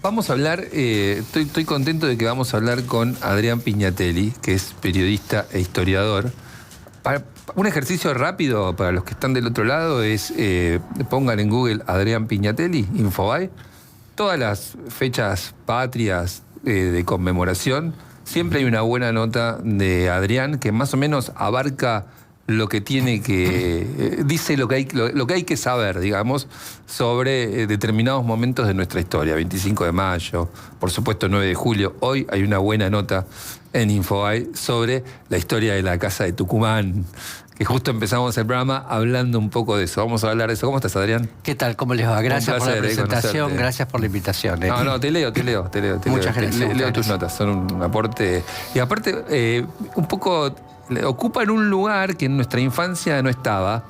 Vamos a hablar, estoy contento de que vamos a hablar con Adrián Pignatelli, que es periodista e historiador. Un ejercicio rápido para los que están del otro lado es, pongan en Google Adrián Pignatelli, Infobae, todas las fechas patrias de conmemoración, siempre hay una buena nota de Adrián que más o menos abarca lo que tiene que... dice lo que hay que saber, digamos, sobre determinados momentos de nuestra historia. 25 de mayo, por supuesto 9 de julio. Hoy hay una buena nota en Infobae sobre la historia de la Casa de Tucumán, que justo empezamos el programa hablando un poco de eso. Vamos a hablar de eso. ¿Cómo estás, Adrián? ¿Qué tal? ¿Cómo les va? Gracias por la presentación, gracias por la invitación. No, te leo. Muchas gracias. Leo tus notas, son un aporte. Y aparte, un poco ocupan un lugar que en nuestra infancia no estaba.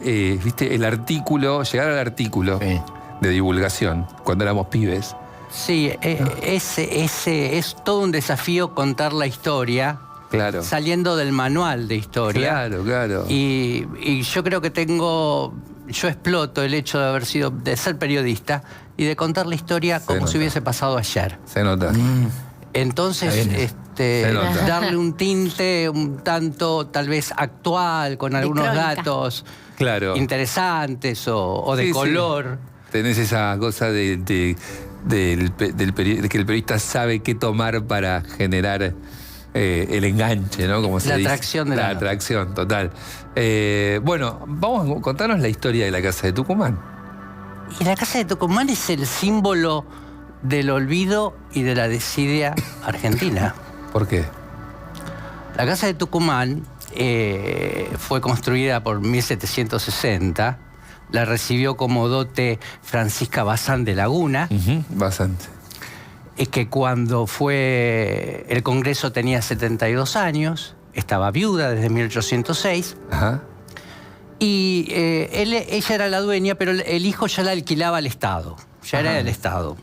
¿Viste? El artículo, llegar al artículo de divulgación, cuando éramos pibes. Sí, es todo un desafío contar la historia. Claro. Saliendo del manual de historia. Claro. Y yo creo que yo exploto el hecho de ser periodista y de contar la historia como si hubiese pasado ayer. Se nota. Entonces, darle un tinte un tanto tal vez actual, con algunos datos interesantes o de color. Sí. Tenés esa cosa de que el periodista sabe qué tomar para generar el enganche, ¿no? Como se dice. La atracción de la atracción, total. Bueno, vamos a contarnos la historia de la Casa de Tucumán. Y la Casa de Tucumán es el símbolo del olvido y de la desidia argentina. ¿Por qué? La Casa de Tucumán fue construida por 1760. La recibió como dote Francisca Bazán de Laguna. Bazán. Es que cuando fue el Congreso tenía 72 años, estaba viuda desde 1806. Ajá. Y ella era la dueña, pero el hijo ya la alquilaba al Estado, ya era del Estado.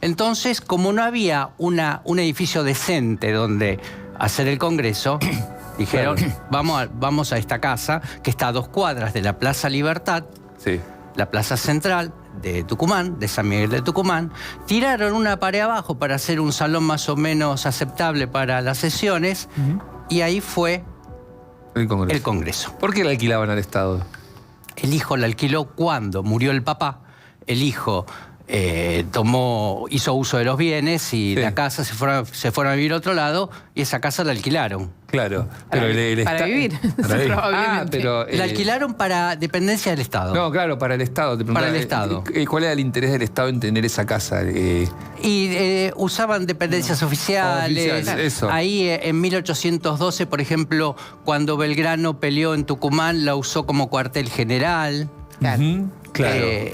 Entonces, como no había un edificio decente donde hacer el Congreso, dijeron, vamos a esta casa, que está a 2 cuadras de la Plaza Libertad, la plaza central de Tucumán, de San Miguel de Tucumán. Tiraron una pared abajo para hacer un salón más o menos aceptable para las sesiones, y ahí fue el Congreso. ¿Por qué la alquilaban al Estado? El hijo la alquiló cuando murió el papá. El hijo hizo uso de los bienes y la casa se fueron a vivir a otro lado, y esa casa la alquilaron. Claro, pero para vivir. Pero la alquilaron para dependencia del Estado. No, claro, para el Estado. Para el Estado. ¿Cuál era el interés del Estado en tener esa casa? Y usaban dependencias oficiales. Eso. Ahí en 1812, por ejemplo, cuando Belgrano peleó en Tucumán, la usó como cuartel general. Claro.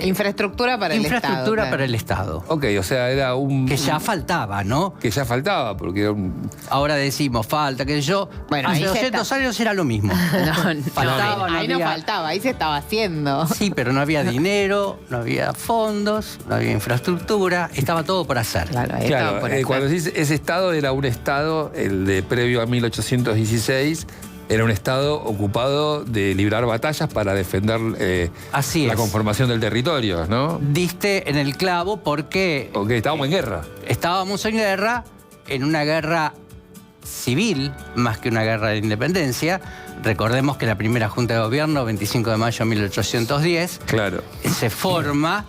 Infraestructura para el Estado. Infraestructura para el Estado. Ok, o sea, era que ya faltaba, ¿no? Que ya faltaba, porque... Ahora decimos, falta, que yo... Bueno, hace 200 años era lo mismo. Ahí no faltaba, ahí se estaba haciendo. Sí, pero no había dinero, no había fondos, no había infraestructura, estaba todo por hacer. Claro, cuando decís ese Estado, era un Estado, el de previo a 1816... Era un Estado ocupado de librar batallas para defender la conformación del territorio, ¿no? Diste en el clavo porque... estábamos en guerra. Estábamos en guerra, en una guerra civil, más que una guerra de independencia. Recordemos que la primera Junta de Gobierno, 25 de mayo de 1810, se forma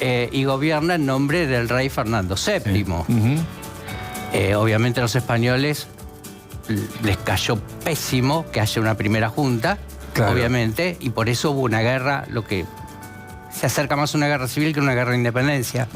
y gobierna en nombre del rey Fernando VII. Obviamente los españoles... les cayó pésimo que haya una primera junta, obviamente, y por eso hubo una guerra, lo que se acerca más a una guerra civil que una guerra de independencia.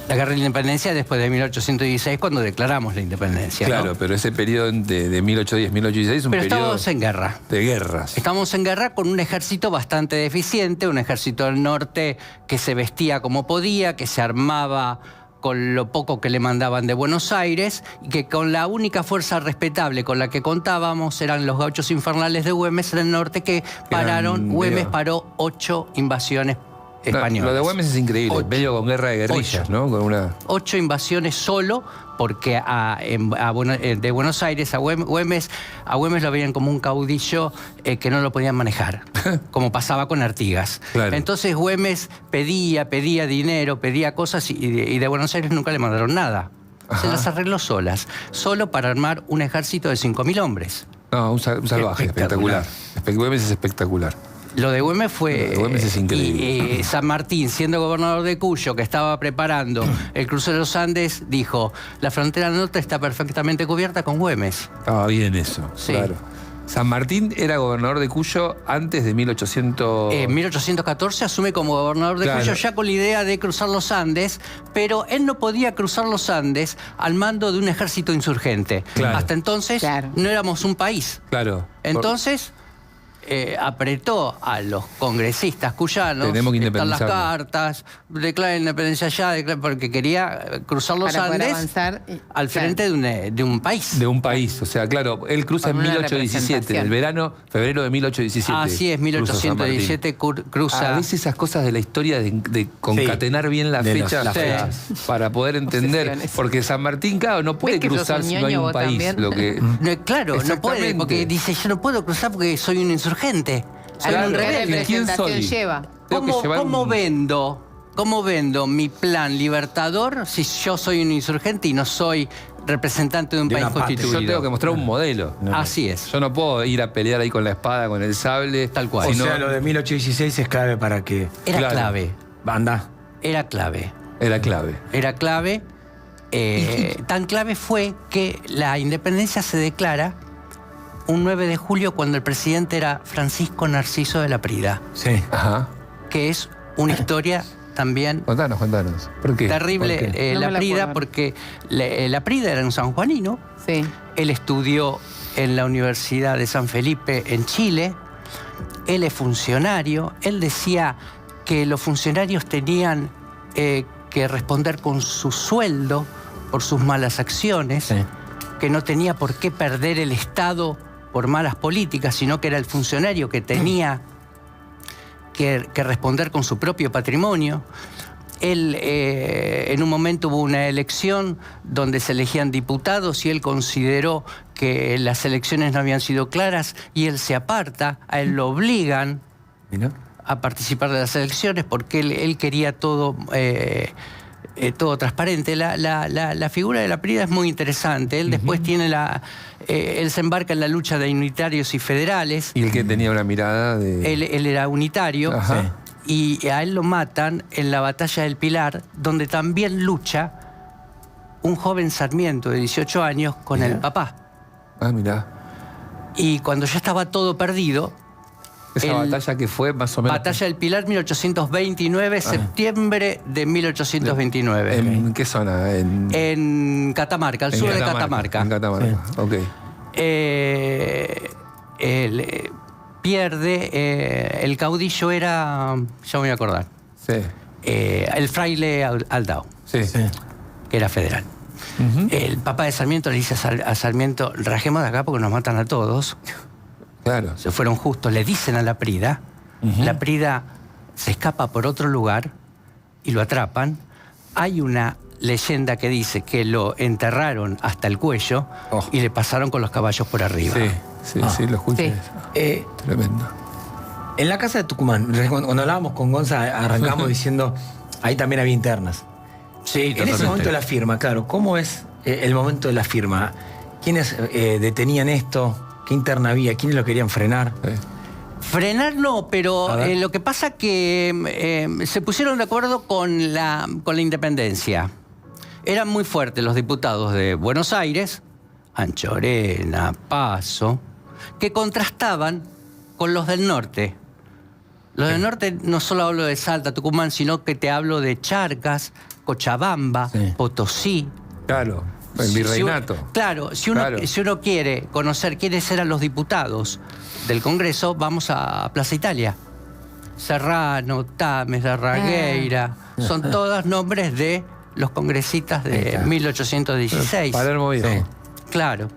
La guerra de independencia después de 1816, cuando declaramos la independencia. Claro, ¿no? Pero ese periodo de 1810-1816 es un periodo... Estamos en guerra. De guerras. Estamos en guerra con un ejército bastante deficiente, un ejército del norte que se vestía como podía, que se armaba con lo poco que le mandaban de Buenos Aires, y que con la única fuerza respetable con la que contábamos eran los gauchos infernales de Güemes en el norte, que pararon. Güemes paró 8 invasiones españolas. Lo de Güemes es increíble, 8. medio con guerra de guerrillas, 8. ¿no? Con una... 8 invasiones solo, porque de Buenos Aires a Güemes lo veían como un caudillo que no lo podían manejar, como pasaba con Artigas. Claro. Entonces Güemes pedía dinero, pedía cosas y de Buenos Aires nunca le mandaron nada. Ajá. Se las arregló solo para armar un ejército de 5.000 hombres. No, un salvaje, espectacular. Güemes es espectacular. Lo de Güemes fue... Lo de Güemes es increíble. Y San Martín, siendo gobernador de Cuyo, que estaba preparando el cruce de los Andes, dijo, la frontera norte está perfectamente cubierta con Güemes. Estaba bien eso, Sí. claro. San Martín era gobernador de Cuyo antes de 1800... En 1814 asume como gobernador de Claro. Cuyo ya con la idea de cruzar los Andes, pero él no podía cruzar los Andes al mando de un ejército insurgente. Claro. Hasta entonces Claro. no éramos un país. Claro. Entonces apretó a los congresistas cuyanos, Tenemos que están las independizarnos. cartas, declara independencia ya, porque quería cruzar los Para poder Andes avanzar, al frente de un país. De un país, o sea, claro, él cruza Con en una 1817, en el representación. verano, febrero de 1817. Así es, cruza San Martín. 1817 cruza... A veces esas cosas de la historia de concatenar bien las De fechas las fechas. para poder entender. Obsesiones. Porque San Martín, claro, no puede ¿Ves que sos cruzar un si no hay ñoño un vos país. también? Lo que, No, claro, no puede, Exactamente. porque dice, yo no puedo cruzar porque soy un insurgente. Soy Claro. un ¿Qué rebelde. ¿Quién representación soy? lleva? Tengo que llevar ¿Cómo vendo mi plan libertador si yo soy un insurgente y no soy representante de un De país una patria. constituido? yo tengo que mostrar un modelo. Así es. Yo no puedo ir a pelear ahí con la espada, con el sable. Tal cual. O sino- sea, lo de 1816 es clave para que... Era Claro. clave, Anda. era clave. Era clave. Era clave. Tan clave fue que la independencia se declara un 9 de julio cuando el presidente era Francisco Narciso de la Prida, Sí. Ajá. que es una historia también Contanos. ¿Por qué? terrible. ¿Por qué? No me La la Prida, acuerdo. porque la Prida era un sanjuanino. Sí. Él estudió en la Universidad de San Felipe en Chile. Él es funcionario. Él decía que los funcionarios tenían que responder con su sueldo por sus malas acciones, Sí. que no tenía por qué perder el Estado por malas políticas, sino que era el funcionario que tenía que responder con su propio patrimonio. Él, en un momento hubo una elección donde se elegían diputados y él consideró que las elecciones no habían sido claras y él se aparta, a él lo obligan Mira. a participar de las elecciones porque él quería todo, todo transparente. La figura de la Prida es muy interesante. Él después tiene él se embarca en la lucha de unitarios y federales. Y el que tenía una mirada de... Él era unitario. Ajá. Y a él lo matan en la batalla del Pilar, donde también lucha un joven Sarmiento de 18 años con el papá. Ah, mirá. Y cuando ya estaba todo perdido, Esa batalla que fue más o menos... batalla del Pilar 1829, septiembre de 1829. ¿En qué zona? En Catamarca, al sur de Catamarca. En Catamarca, ok. Pierde, el caudillo era, ya me voy a acordar, Sí, el fraile Aldao, sí. Sí. que era federal. El papá de Sarmiento le dice a Sarmiento, rajemos de acá porque nos matan a todos. Claro. Se fueron justos, le dicen a la Prida. La Prida se escapa por otro lugar y lo atrapan. Hay una leyenda que dice que lo enterraron hasta el cuello Oh. y le pasaron con los caballos por arriba. Sí, sí, lo escuché. Sí. Tremendo. En la casa de Tucumán, cuando hablábamos con Gonza, arrancamos diciendo, ahí también había internas. Sí, En ese totalmente. momento de la firma, claro, ¿cómo es el momento de la firma? ¿Quiénes detenían esto? ¿Qué interna había? ¿Quiénes lo querían frenar? Sí. Frenar no, pero A ver. lo que pasa que se pusieron de acuerdo con la independencia. Eran muy fuertes los diputados de Buenos Aires, Anchorena, Paso, que contrastaban con los del norte. Los del norte no solo hablo de Salta, Tucumán, sino que te hablo de Charcas, Cochabamba, Sí. Potosí. Claro, el virreinato. Claro, si uno quiere conocer quiénes eran los diputados del Congreso, vamos a Plaza Italia. Serrano, Tames, Darragueira, son todos nombres de los congresistas de Claro. 1816. Palermo Viejo. Sí. Claro.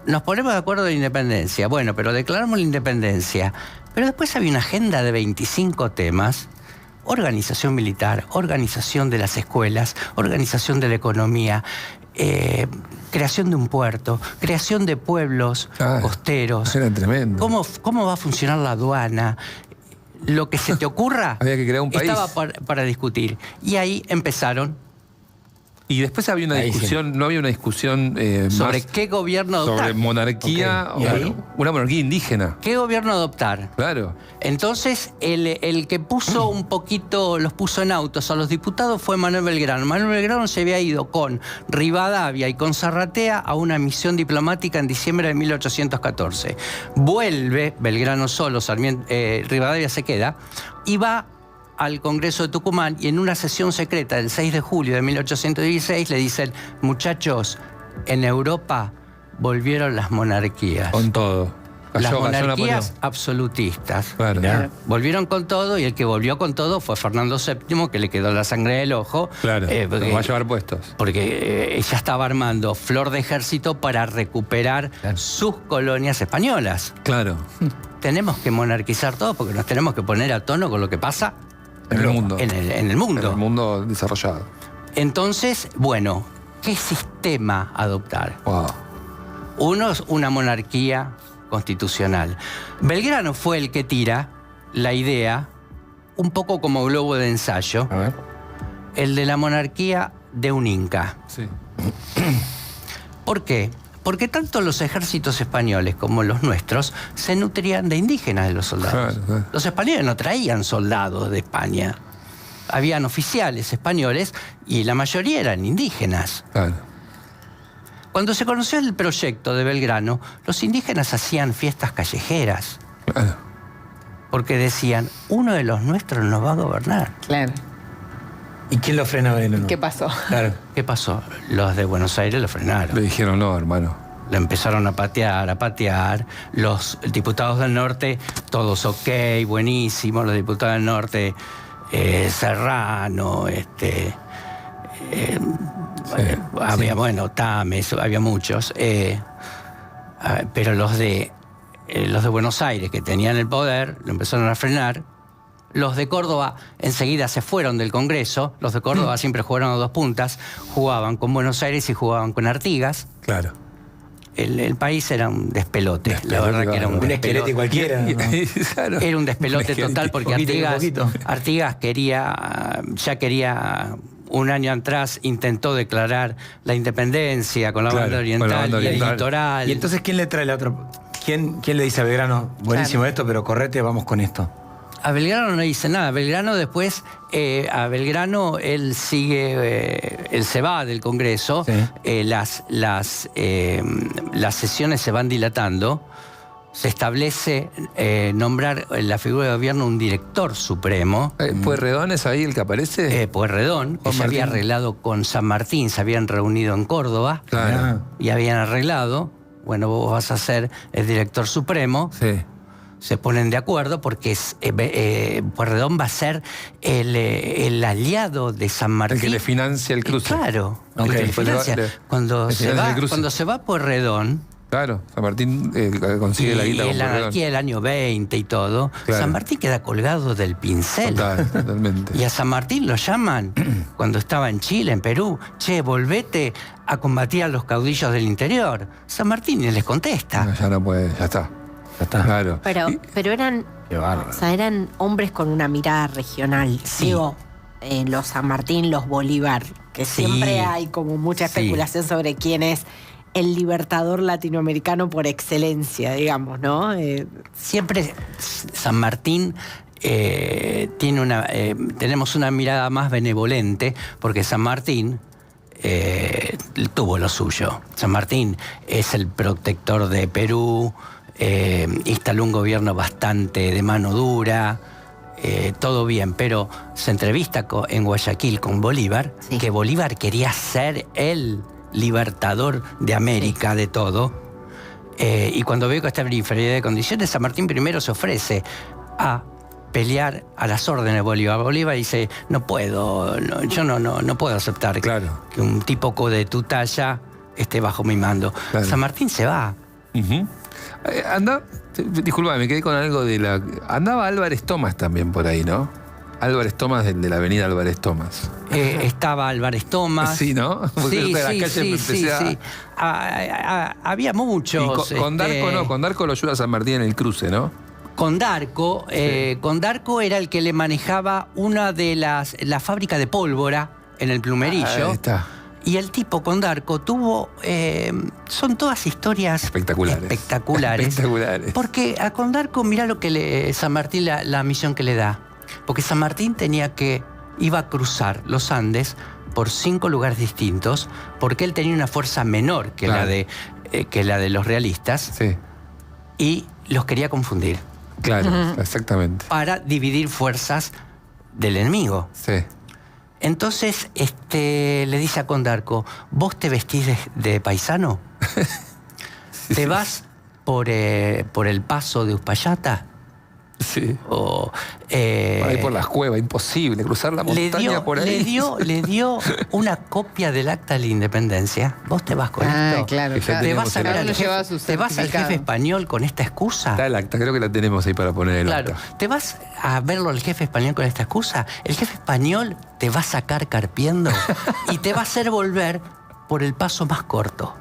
Nos ponemos de acuerdo de independencia. Bueno, pero declaramos la independencia. Pero después había una agenda de 25 temas: organización militar, organización de las escuelas, organización de la economía, creación de un puerto, creación de pueblos costeros. Era tremendo. ¿Cómo va a funcionar la aduana? Lo que se te ocurra. Había que crear un país. Estaba para discutir. Y ahí empezaron. Y después había una discusión, no había una discusión ¿Sobre más qué gobierno adoptar? sobre monarquía, Okay. una monarquía indígena. ¿Qué gobierno adoptar? Claro. Entonces, el que puso un poquito, los puso en autos a los diputados fue Manuel Belgrano. Manuel Belgrano se había ido con Rivadavia y con Zarratea a una misión diplomática en diciembre de 1814. Vuelve Belgrano solo, Rivadavia se queda, y va al Congreso de Tucumán, y en una sesión secreta del 6 de julio de 1816 le dicen: muchachos, en Europa volvieron las monarquías. Con todo. Las Cayó monarquías Napoleón. absolutistas. Claro. Ya. Volvieron con todo, y el que volvió con todo fue Fernando VII, que le quedó la sangre del ojo. Claro. Porque, Los va a llevar puestos. porque ella estaba armando flor de ejército para recuperar sus colonias españolas. Claro. Tenemos que monarquizar todo porque nos tenemos que poner a tono con lo que pasa En el mundo. en el mundo. En el mundo desarrollado. Entonces, bueno, ¿qué sistema adoptar? Wow. Uno es una monarquía constitucional. Belgrano fue el que tira la idea, un poco como globo de ensayo, A ver. el de la monarquía de un inca. Sí. ¿Por qué? Porque tanto los ejércitos españoles como los nuestros se nutrían de indígenas de los soldados. Claro, claro. Los españoles no traían soldados de España. Habían oficiales españoles y la mayoría eran indígenas. Claro. Cuando se conoció el proyecto de Belgrano, los indígenas hacían fiestas callejeras, Claro. porque decían: uno de los nuestros nos va a gobernar. Claro. ¿Y quién lo frena a Belgrano? ¿Qué pasó? Claro. ¿Qué pasó? Los de Buenos Aires lo frenaron. Le dijeron, no, hermano. Lo empezaron a patear. Los diputados del norte, todos ok, buenísimo. Los diputados del norte, Serrano, había, bueno, Tames, había muchos. Pero los de Buenos Aires, que tenían el poder, lo empezaron a frenar. Los de Córdoba enseguida se fueron del Congreso. Los de Córdoba siempre jugaron a dos puntas. Jugaban con Buenos Aires y jugaban con Artigas. Claro. El país era un despelote. La verdad que era un Un esqueleto despelote. cualquiera. ¿no? Claro. Era un despelote total porque Poquito. Artigas quería, un año atrás intentó declarar la independencia con la Claro, banda con la oriental banda y el oriental. litoral. Y entonces, ¿quién le trae la otra? ¿Quién le dice a Belgrano, buenísimo esto, pero correte, vamos con esto? A Belgrano no dice nada. Belgrano después, a Belgrano él sigue, él se va del Congreso, Sí. las sesiones se van dilatando, se establece nombrar en la figura de gobierno un director supremo. ¿Pueyrredón es ahí el que aparece? Pueyrredón, que Juan se había Martín. arreglado con San Martín, se habían reunido en Córdoba Claro. y habían arreglado, bueno, vos vas a ser el director supremo. Sí. Se ponen de acuerdo porque Pueyrredón va a ser el aliado de San Martín. El que le financia el cruce. Claro, Ok, el que le pues financia. le financia el cruce. Cuando se va Pueyrredón, Claro. San Martín consigue la guita y con la Pueyrredón. anarquía del año 20 y todo, Claro. San Martín queda colgado del pincel. Totalmente. Y a San Martín lo llaman cuando estaba en Chile, en Perú: che, volvete a combatir a los caudillos del interior. San Martín les contesta. No, ya no puede, ya está. Ya está. Claro. Pero eran, Qué bárbaro. o sea, eran hombres con una mirada regional. Sí. Digo, los San Martín, los Bolívar, que Sí. siempre hay como mucha Sí. especulación sobre quién es el libertador latinoamericano por excelencia, digamos, ¿no? Siempre San Martín tenemos una mirada más benevolente, porque San Martín tuvo lo suyo. San Martín es el protector de Perú, instaló un gobierno bastante de mano dura, todo bien, pero se entrevista en Guayaquil con Bolívar, Sí. que Bolívar quería ser el libertador de América, de todo. Y cuando veo que está en inferioridad de condiciones, San Martín primero se ofrece a pelear a las órdenes de Bolívar. Bolívar dice: no puedo, yo no puedo aceptar Claro. que un tipo de tu talla esté bajo mi mando. Claro. San Martín se va. Ujú. Disculpame, me quedé con algo de la... Andaba Álvarez Tomás también por ahí, ¿no? Álvarez Tomás, de la avenida Álvarez Tomás. Estaba Álvarez Tomás. Sí, ¿no? Porque Sí, de las sí, calles sí, empecé sí, a- sí. Había Y muchos. con Darco no, con Darco lo ayuda a San Martín en el cruce, ¿no? Con Darco era el que le manejaba una de la fábrica de pólvora en el Plumerillo. Ahí está. Y el tipo con Darco tuvo... son todas historias Espectaculares. Espectaculares. Porque a Condarco, mirá lo que San Martín, la misión que le da. Porque San Martín iba a cruzar los Andes por 5 lugares distintos, porque él tenía una fuerza menor que, Claro. que la de los realistas, Sí, y los quería confundir claro, exactamente. para dividir fuerzas del enemigo. Sí. Entonces le dice a Condarco, ¿vos te vestís de paisano? ¿Te vas por el paso de Uspallata? Sí. O, Por ahí por las cuevas, imposible cruzar la montaña por ahí. le dio una copia del acta de la independencia. ¿Vos te vas con esto? claro, Que ya claro. ¿Te tenemos vas, a el ver Cada al uno jefe, llevaba su ¿Te vas al certificado. jefe español con esta excusa? Está el acta, creo que la tenemos ahí para poner el Claro. acta. ¿Te vas a verlo al jefe español con esta excusa? El jefe español te va a sacar carpiendo y te va a hacer volver por el paso más corto.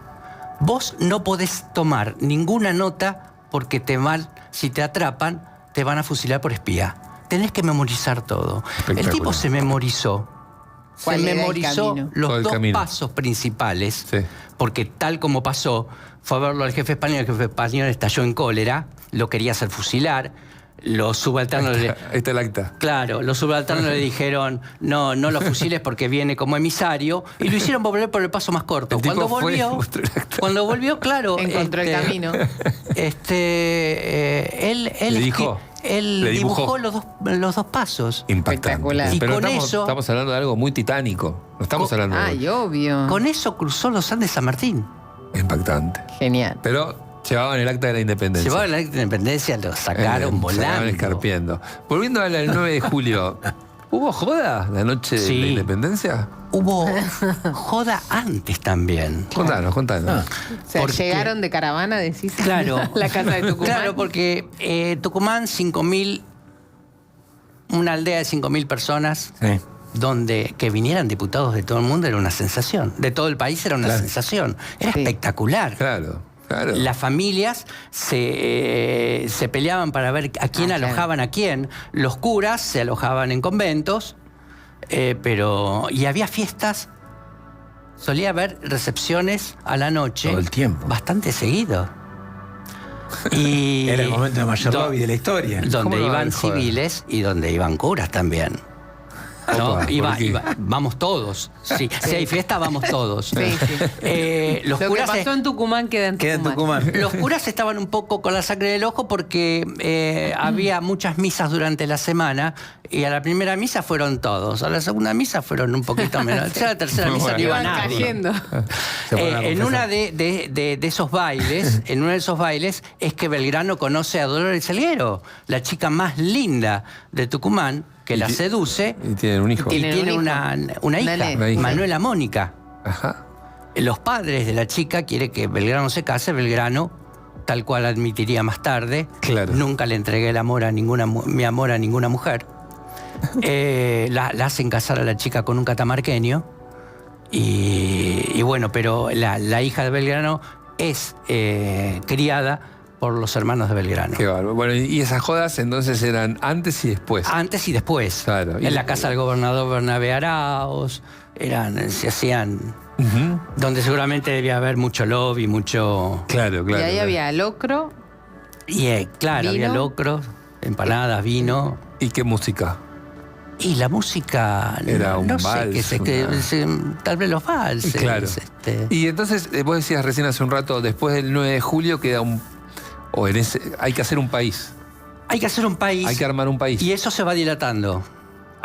Vos no podés tomar ninguna nota porque si te atrapan, te van a fusilar por espía. Tenés que memorizar todo. El Espectacular. tipo se memorizó. Se ¿Cuál era el memorizó camino? los Todo el 2 camino. pasos principales, Sí. porque tal como pasó, fue a verlo al jefe español, el jefe español estalló en cólera, lo quería hacer fusilar, los subalternos Ahí está el acta. Claro, los subalternos le dijeron, no lo fusiles porque viene como emisario, y lo hicieron volver por el paso más corto. El tipo Cuando fue, volvió, mostró el acta. Encontró claro, el camino. él dijo, él le dibujó dibujó. los dos pasos. Impactante. Espectacular. Y Pero con estamos, eso- estamos hablando de algo muy titánico. No estamos hablando Ay, obvio. Con eso cruzó los Andes San Martín. de impactante. Genial. Pero llevaban el acta de la independencia. Llevaban la independencia, lo sacaron volando. Sacaron escarpiendo. Volviendo al 9 de julio, ¿hubo joda la noche de Sí. la independencia? Hubo joda antes también. Contanos. O sea, porque- llegaron de caravana, decís. Claro. a la casa de Tucumán. Claro, porque Tucumán, 5.000, una aldea de 5.000 personas, Sí. donde que vinieran diputados de todo el mundo era una sensación. De todo el país era una Claro. sensación. Era Sí. espectacular. Claro. Las familias se peleaban para ver a quién claro. alojaban a quién. Los curas se alojaban en conventos, y había fiestas. Solía haber recepciones a la noche. Todo el tiempo. Bastante seguido. Y Era el momento de mayor do- lobby de la historia. Donde ¿Cómo no va a iban haber joda? civiles y donde iban curas también. ¿No? Opa, ¿por qué? Vamos todos. Sí, si hay fiesta, vamos todos. Sí, sí. Los Lo que curas pasó en Tucumán queda en Queda en Tucumán. Tucumán. los curas estaban un poco con la sangre del ojo porque había muchas misas durante la semana y a la primera misa fueron todos, a la segunda misa fueron un poquito menos, a la tercera misa no iba Iban nadie. cayendo. Se fueron a En confesar. una de esos bailes, en uno de esos bailes, es que Belgrano conoce a Dolores Salguero, la chica más linda de Tucumán, que la seduce Y tienen un hijo. y Tienen tiene un hijo. una hija, Una hija. Manuela Mónica. Ajá. Los padres de la chica quieren que Belgrano se case. Belgrano, tal cual admitiría más tarde, Claro. nunca le entregué mi amor a ninguna mujer. La hacen casar a la chica con un catamarqueño. Y bueno, pero la hija de Belgrano es criada por los hermanos de Belgrano. Qué bárbaro. Bueno, y esas jodas entonces eran antes y después. Antes y después. Claro. Y- En la casa del gobernador Bernabé Arauz, se hacían... Ujú. Donde seguramente debía haber mucho lobby, mucho... Claro, claro. Y ahí claro. había locro. Y claro, había ¿Vino? locro, empanadas, vino. ¿Y qué música? Y la música... Era un no sé, vals, tal vez los valses. Claro. este. Y entonces, vos decías recién hace un rato, después del 9 de julio queda hay que hacer un país. Hay que hacer un país. Hay que armar un país. Y eso se va dilatando.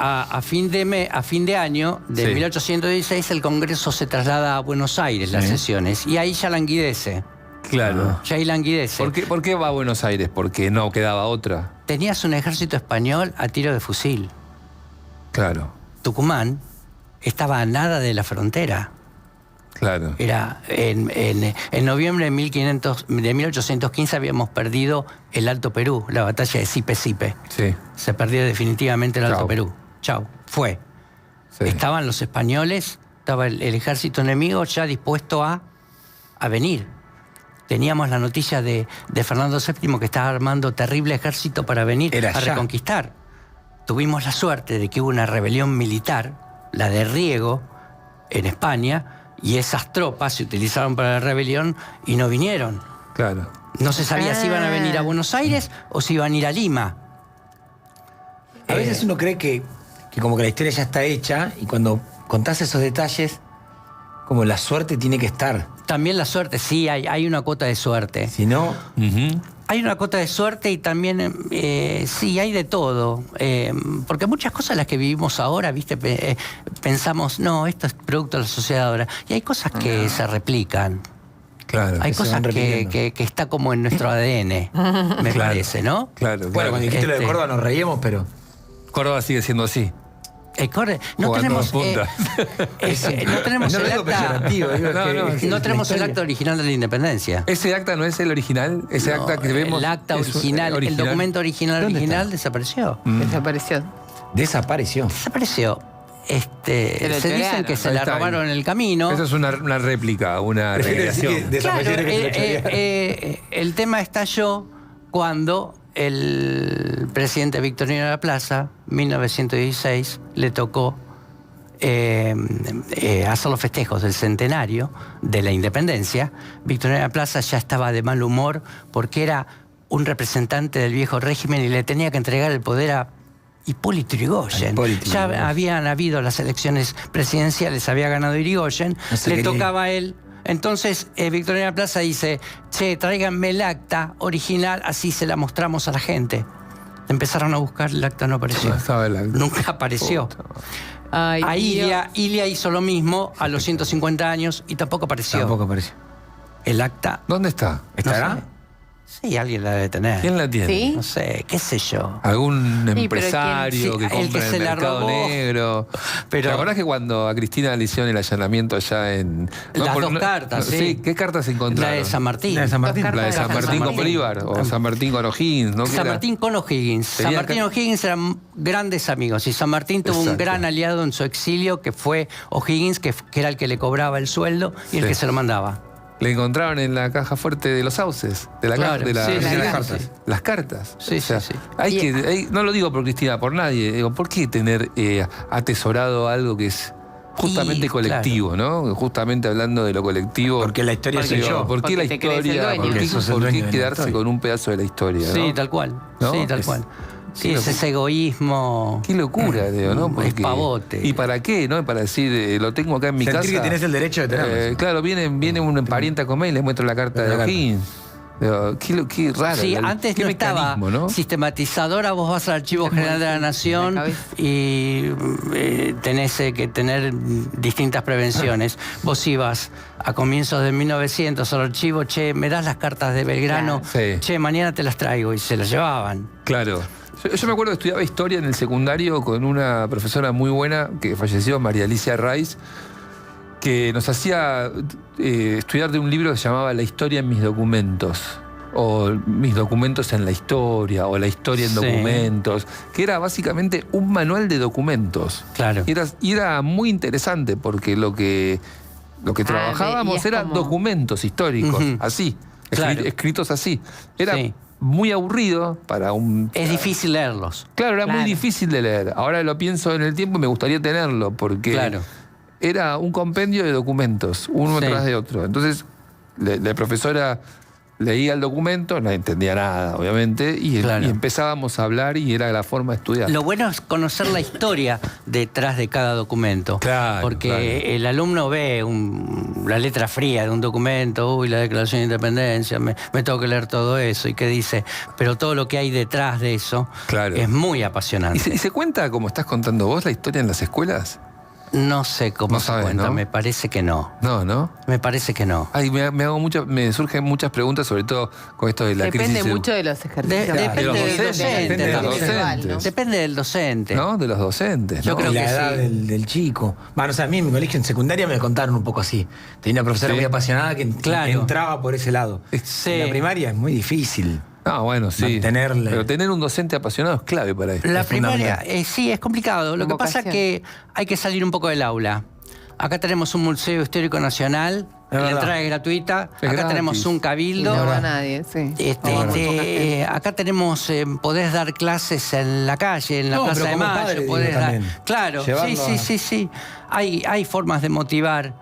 A fin de año de Sí. 1816 el Congreso se traslada a Buenos Aires, las Sí. sesiones, y ahí ya languidece. Claro. Ya ahí languidece. ¿Por qué va a Buenos Aires? Porque no quedaba otra. Tenías un ejército español a tiro de fusil. Claro. Tucumán estaba a nada de la frontera. Claro. Era en noviembre de 1815 habíamos perdido el Alto Perú, la batalla de Sipe-Sipe. Sí. Se perdió definitivamente el Alto Chau. Perú. Chau, fue. Sí. Estaban los españoles, estaba el ejército enemigo ya dispuesto a venir. Teníamos la noticia de Fernando VII que estaba armando terrible ejército para venir Era a ya. reconquistar. Tuvimos la suerte de que hubo una rebelión militar, la de Riego, en España, y esas tropas se utilizaron para la rebelión y no vinieron. Claro. No se sabía si iban a venir a Buenos Aires o si iban a ir a Lima. A veces uno cree que como que la historia ya está hecha y cuando contás esos detalles, como la suerte tiene que estar. También la suerte, sí, hay una cuota de suerte. Si no, Ujú. Hay una cuota de suerte y también, sí, hay de todo. Porque muchas cosas las que vivimos ahora, ¿viste? Pensamos, no, esto es producto de la sociedad ahora. Y hay cosas que se replican. Claro. Hay que se cosas van repitiendo. que está como en nuestro ADN, me parece, ¿no? Claro, bueno, claro. cuando dijiste lo de Este- Córdoba nos reíamos, pero Córdoba sigue siendo así. No Jugando tenemos, a punta. no tenemos no el digo acta, peyorativo, digo No, que- no, que no la tenemos el historia- acta original de la independencia. ¿Ese acta no es el original? Ese No, acta que vemos. el acta es un- original, el documento original ¿Dónde está? desapareció. Desapareció. Desapareció. Desapareció. Se lo Se dicen chorearon. que se Ahí la está, robaron en el camino. Eso es una réplica, una Prefiero decir recreación. que Claro, desapareció que se lo chorearon. el tema estalló cuando el presidente Victorino de la Plaza, 1916, le tocó hacer los festejos del centenario de la independencia. Victorino de la Plaza ya estaba de mal humor porque era un representante del viejo régimen y le tenía que entregar el poder a Hipólito Yrigoyen. Hipólito Ya Yrigoyen. habían habido las elecciones presidenciales, había ganado Yrigoyen, No se le quería. tocaba a él. Entonces, Victorino de la Plaza dice, che, tráiganme el acta original, así se la mostramos a la gente. Empezaron a buscar, el acta no apareció. No estaba el acta. Nunca apareció. Ay, A Dios. Ilia hizo lo mismo a los 150 años y tampoco apareció. Tampoco apareció. El acta, ¿Dónde está? ¿Estará? No sé. Sí, alguien la debe tener. ¿Quién la tiene? ¿Sí? No sé, qué sé yo. ¿Algún pero empresario quién- que sí, el compra que en se el la mercado robó. negro? Pero- ¿Te acordás que cuando a Cristina le hicieron el allanamiento allá en... Las dos cartas, sí. ¿Qué cartas encontraron? La de San Martín. La de San Martín. Dos La de cartas San de Martín San con Martín. Bolívar o San Martín con O'Higgins, ¿no? ¿Qué San era? Martín con O'Higgins. San Tenía Martín y que- O'Higgins eran grandes amigos. Y San Martín tuvo un Exacto. gran aliado en su exilio, que fue O'Higgins, que era el que le cobraba el sueldo y el Sí. que se lo mandaba. Le encontraron en la caja fuerte de los sauces, de la Claro, de la- sí, de sí, las sí, cartas. sí. Las cartas. Sí, sí, sí. No lo digo por Cristina, por nadie. Digo, ¿por qué tener atesorado algo que es justamente Y, colectivo, ¿no? Justamente hablando de lo colectivo. Porque la historia soy Digo, yo. ¿por qué Porque la te crees el historia? dueño. ¿Por Porque qué, sos el por qué dueño de la quedarse historia. con un pedazo de la historia? ¿no? Sí, tal cual. ¿No? Sí, tal Es- cual. Sí, Qué es ese egoísmo. Qué locura, digo, ¿no? Es pavote. ¿Y para qué, no? Para decir, lo tengo acá en mi Sentir casa. que tenés el derecho de tenerlo. Claro, viene un pariente a comer y le muestro la carta La de carta. O'Higgins. Digo, qué raro. Sí, antes qué no estaba mecanismo, ¿no? sistematizadora, vos vas al Archivo General de la Nación la cabeza. y tenés que tener distintas prevenciones. Vos ibas a comienzos de 1900 al archivo, che, me das las cartas de Belgrano, Claro. Sí. che, mañana te las traigo, y se las llevaban. Claro. Yo me acuerdo que estudiaba historia en el secundario con una profesora muy buena que falleció, María Alicia Rice, que nos hacía estudiar de un libro que se llamaba La historia en mis documentos, o Mis documentos en la historia, o La historia en Sí. documentos, que era básicamente un manual de documentos. Claro. Y era muy interesante porque lo que trabajábamos veías eran como- documentos históricos, Ujú. así, Claro. escritos así. Era Sí. muy aburrido para un... Es difícil leerlos. Claro, era muy Claro. difícil de leer. Ahora lo pienso en el tiempo y me gustaría tenerlo porque Claro. era un compendio de documentos, uno Sí. tras de otro. Entonces, la profesora leía el documento, no entendía nada, obviamente, y Claro. empezábamos a hablar y era la forma de estudiar. Lo bueno es conocer la historia detrás de cada documento. Claro, Porque claro. el alumno ve la letra fría de un documento, uy, la Declaración de Independencia, me tengo que leer todo eso, y qué dice. Pero todo lo que hay detrás de eso Claro. es muy ¿Y apasionante. se cuenta, como estás contando vos, la historia en las escuelas? No sé cómo No se sabes, cuenta, ¿no? me parece que no. No. Me parece que no. Ay, me surgen muchas preguntas, sobre todo con esto de la Depende crisis. mucho de los ejercicios. Depende los del docentes, docente. depende de los también. docentes. Depende del docente. ¿No? De los docentes. Yo ¿no? creo Y la que edad sí. del chico. Bueno, o sea, a mí en mi colegio en secundaria me contaron un poco así. Tenía una profesora Sí. muy apasionada que Claro. entraba por ese lado. Sí. En la primaria es muy difícil. Ah, bueno, sí. Mantenerle. Pero tener un docente apasionado es clave para esto. La Es primaria, fundamental. sí, es complicado. Lo que pasa es Vocación. que hay que salir un poco del aula. Acá tenemos un Museo Histórico Nacional, la verdad. entrada es gratuita. Es Acá gratis. tenemos un Y cabildo. no va nadie, sí. Acá tenemos, podés dar clases en la calle, en la No, Plaza pero de como Mayo, padre, podés digo, dar. también. Claro, Llevarlo sí. Hay formas de motivar.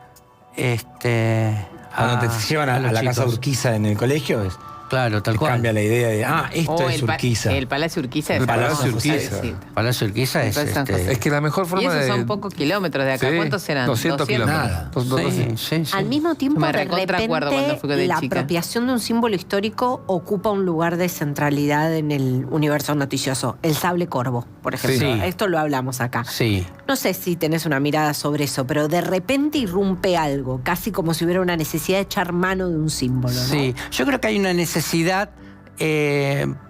Cuando te llevan a los la casa chicos. Urquiza en el colegio, Claro, tal te cual. cambia la idea de, esto O es Urquiza. el Palacio Urquiza es El Palacio San José, Urquiza. sí. Palacio Urquiza es. San José. Es que la mejor Y forma de. esos son pocos kilómetros de acá. Sí, ¿Cuántos serán? 200 kilómetros. Nada. Sí. Al mismo tiempo, Me de recontracuerdo cuando repente, fui de la chica. apropiación de un símbolo histórico ocupa un lugar de centralidad en el universo noticioso. El sable corvo, por ejemplo. Sí. Esto lo hablamos acá. Sí. No sé si tenés una mirada sobre eso, pero de repente irrumpe algo, casi como si hubiera una necesidad de echar mano de un símbolo, ¿no? Sí, yo creo que hay una necesidad,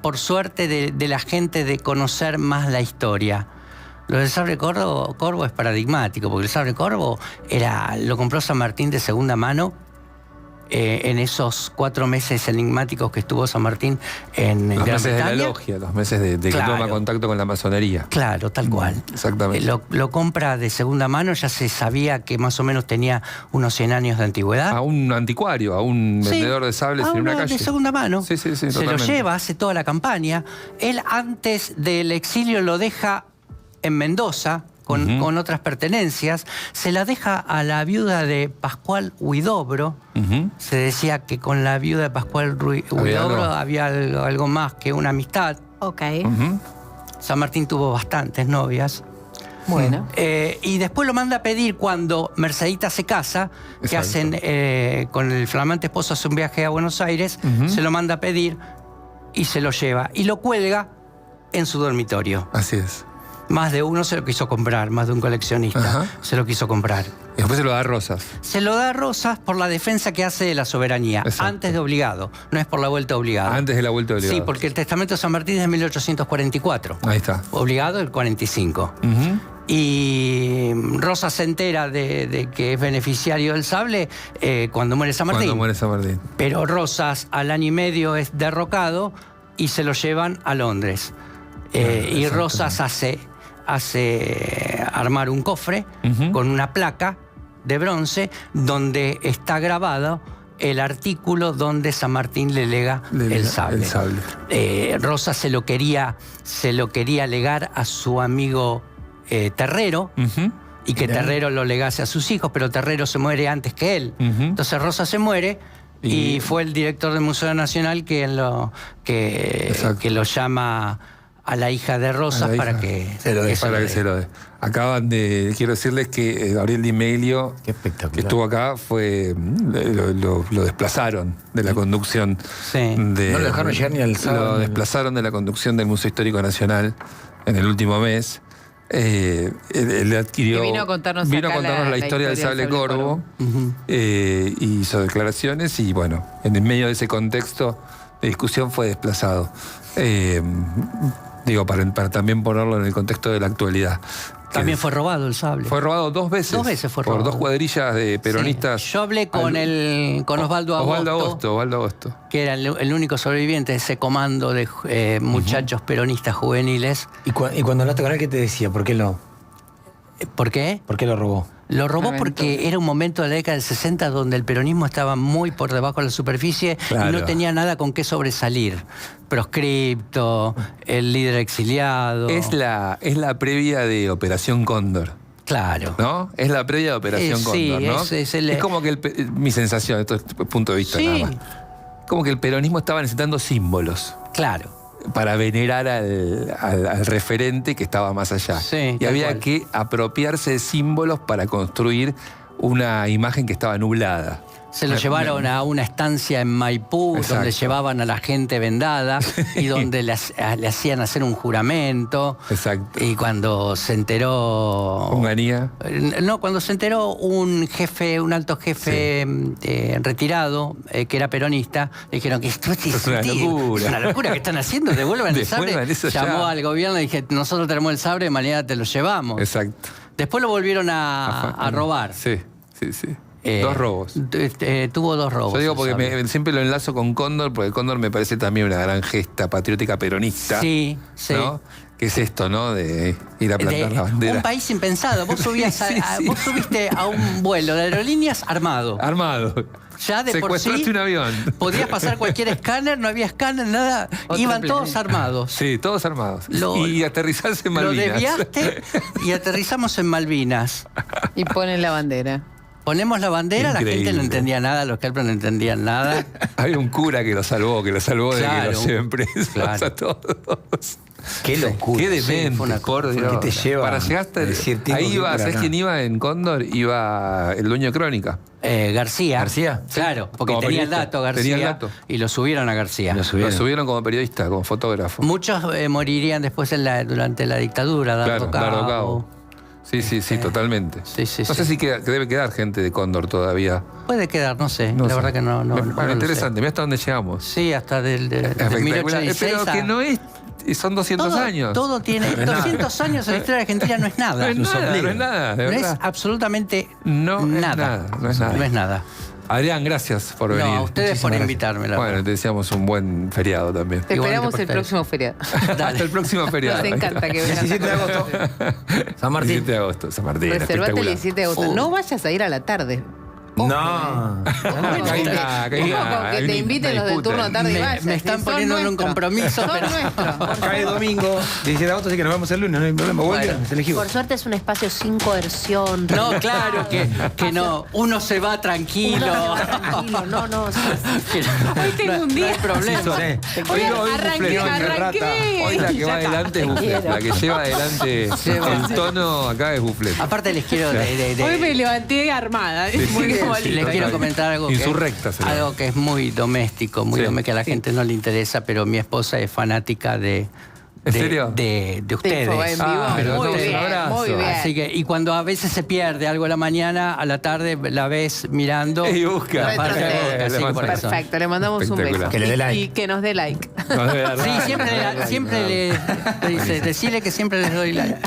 por suerte, de la gente de conocer más la historia. Lo del sable corvo es paradigmático, porque el sable corvo lo compró San Martín de segunda mano en esos 4 meses enigmáticos que estuvo San Martín en Los Gran meses de la Bretaña. logia, los meses de que Claro. toma contacto con la masonería. Claro, tal cual. Exactamente. Lo compra de segunda mano, ya se sabía que más o menos tenía unos 100 años de antigüedad. A un anticuario, a un Sí, vendedor de sables a en una uno calle. de segunda mano. Sí, Se lo totalmente. lleva, hace toda la campaña. Él antes del exilio lo deja en Mendoza con otras pertenencias. Se la deja a la viuda de Pascual Huidobro. Ujú. Se decía que con la viuda de Pascual Huidobro algo. había algo más que una amistad. Ok. Ujú. San Martín tuvo bastantes novias. Bueno. Y después lo manda a pedir cuando Mercedita se casa, que Exacto. hacen con el flamante esposo, hace un viaje a Buenos Aires, se lo manda a pedir y se lo lleva. Y lo cuelga en su dormitorio. Así es. Más de uno se lo quiso comprar, más de un coleccionista Ajá. se lo quiso comprar. Y después se lo da a Rosas. Se lo da a Rosas por la defensa que hace de la soberanía, Exacto. antes de obligado, no es por la vuelta obligada. Antes de la vuelta obligada. Sí, porque el testamento de San Martín es de 1844. Ahí está. Obligado el 45. Ujú. Y Rosas se entera de que es beneficiario del sable cuando muere San Martín. Cuando muere San Martín. Pero Rosas al año y medio es derrocado y se lo llevan a Londres. Y Rosas hace armar un cofre Ujú. con una placa de bronce donde está grabado el artículo donde San Martín le lega el sable. Rosas se lo quería legar a su amigo Terrero, Ujú. y que Terrero lo legase a sus hijos, pero Terrero se muere antes que él. Ujú. Entonces Rosas se muere y fue el director del Museo Nacional Exacto. que lo llama a la hija de Rosas A la para hija. que Se lo dé. Para que se lo dé. Quiero decirles que Gabriel Di Meglio, Qué espectacular. que estuvo acá, lo desplazaron de la conducción. Sí. de- No lo dejaron llegar ni al sábado. Lo desplazaron de la conducción del Museo Histórico Nacional en el último mes. Él adquirió. Que vino a contarnos vino a acá contarnos la historia del sable corvo. Ujú. Y hizo declaraciones y bueno, en medio de ese contexto de discusión fue desplazado. Digo, para también ponerlo en el contexto de la actualidad. También fue robado el sable. Fue robado 2 veces. 2 veces fue por robado. 2 cuadrillas de peronistas. Sí. Yo hablé con Osvaldo Agosto, Osvaldo Agosto. que era el único sobreviviente de ese comando de muchachos peronistas juveniles. Y cuando hablaste con él, ¿qué te decía? ¿Por qué lo robó? Lo robó Lamentable. porque era un momento de la década del 60 donde el peronismo estaba muy por debajo de la superficie Claro. y no tenía nada con qué sobresalir. Proscripto, el líder exiliado. Es la previa de Operación Cóndor. Claro. ¿No? Es la previa de Operación Sí, Cóndor, ¿no? es como que mi sensación, esto es punto de vista Sí. nada más. Como que el peronismo estaba necesitando símbolos Claro. para venerar al referente que estaba más allá. Sí, y tal había cual. que apropiarse de símbolos para construir una imagen que estaba nublada. Se lo llevaron a una estancia en Maipú, Exacto. donde llevaban a la gente vendada y donde le hacían hacer un juramento. Exacto. Y cuando se enteró... Onganía. No, cuando se enteró un alto jefe retirado, que era peronista, le dijeron que esto Es una locura. es una locura que están haciendo, devuelvan el sabre. Devuelvan eso ya. Llamó al gobierno y dije, nosotros tenemos el sabre, mañana te lo llevamos. Exacto. Después lo volvieron a robar. Sí, sí, sí. 2 robos. Tuvo 2 robos. Yo digo el porque sabre. siempre lo enlazo con Cóndor, porque Cóndor me parece también una gran gesta patriótica peronista. Sí, sí. ¿No? ¿Qué es esto, no? De ir a plantar la bandera. Un país impensado. Vos, subías Sí, sí. vos subiste a un vuelo de aerolíneas armado. Armado. Ya de por sí Secuestraste un avión. podías pasar cualquier escáner, no había escáner, nada. Otro Iban planeta. todos armados. Sí, todos armados. Lo- y aterrizarse en Lo Malvinas. desviaste y aterrizamos en Malvinas. Y ponen la bandera. Ponemos la bandera, la gente Increíble. no entendía nada, los calpros no entendían nada. Había un cura que lo salvó de Claro, que los lleven presos claro. a todos. Qué locura. Qué Sí, demente, fue una por cosa. Dios. ¿Qué te lleva Para llegar hasta a decir tipo ahí que iba, para ¿sabes acá? quién iba en Cóndor? Iba el dueño de Crónica. García. ¿García? Claro, porque Como tenía el periodista. dato García. Tenía el dato. Y lo subieron a García. Lo subieron. Lo subieron como periodista, como fotógrafo. Muchos morirían después durante la dictadura, Dardo Claro, Dardo Cabo. Cabo. Sí, totalmente. Sí, sí, no sé sí. si que debe quedar gente de Cóndor todavía. Puede quedar, no sé. No la sé. verdad que no. Bueno, no lo interesante, mira hasta dónde llegamos. sé. Sí, hasta del Espectacular. 1086 Pero que no es. Son 200 años. Todo tiene. 200 años en la historia argentina no es nada. No es nada, no es nada, de No es verdad. absolutamente No es nada. nada, no es nada. No es nada. Adrián, gracias por venir. No, a ustedes por Muchísimas invitarme. la Bueno, te deseamos un buen feriado también. Te Igualmente esperamos por el ustedes. próximo feriado. Hasta el próximo feriado. Nos encanta que vengas. 17 de agosto. San Martín. 17 de agosto, San Martín. Reservate el espectacular. 17 de agosto. No vayas a ir a la tarde. No. Caiga, Ojo con que te inviten los del turno tarde y Me- vayas. me están Son poniendo en un nuestros. compromiso, Son pero- nuestros. Cae domingo, 17 de agosto, así que nos vemos el lunes, no hay problema. Bueno. Se elegimos. Por suerte es un espacio sin coerción. No, claro que no. Uno se va tranquilo. Tranquilo, no. Que no- Hoy tengo un día. No hay problema. Sí. Hoy Hoy arranqué. Hoy la que Ya va está. adelante es Bufflet. La que lleva adelante el tono acá es Bufflet. Aparte les quiero Hoy me levanté armada. sí, les quiero comentar algo Insurrecta se llama. algo que es muy doméstico, muy Sí. doméstico, que a la gente no le interesa, pero mi esposa es fanática de ¿En serio? de Info ustedes. en vivo. Ah, pero Muy entonces, bien, un abrazo. muy bien. Así que, y cuando a veces se pierde algo a la mañana, a la tarde la ves mirando. Y busca. la parte de Retrocede. Boca, sí, por eso. Perfecto, le mandamos un beso. Espectacular. Que le dé like. Y que nos dé like. No, de verdad. Sí, siempre le dice, decirle que siempre les doy like.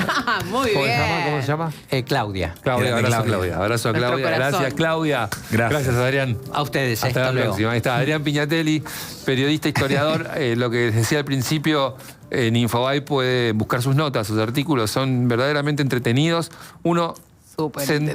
Muy ¿Cómo se bien. llama? ¿Cómo se llama? Claudia. Claudia, Grande abrazo a Claudia. Claudia. Abrazo a Nuestro Claudia. corazón. Gracias, Claudia. Gracias. Adrián. A ustedes, Hasta la luego. próxima. Ahí está Adrián Piñatelli, periodista, historiador. Lo que les decía al principio, en Infobae puede buscar sus notas, sus artículos, son verdaderamente entretenidos. Uno Súper se entera.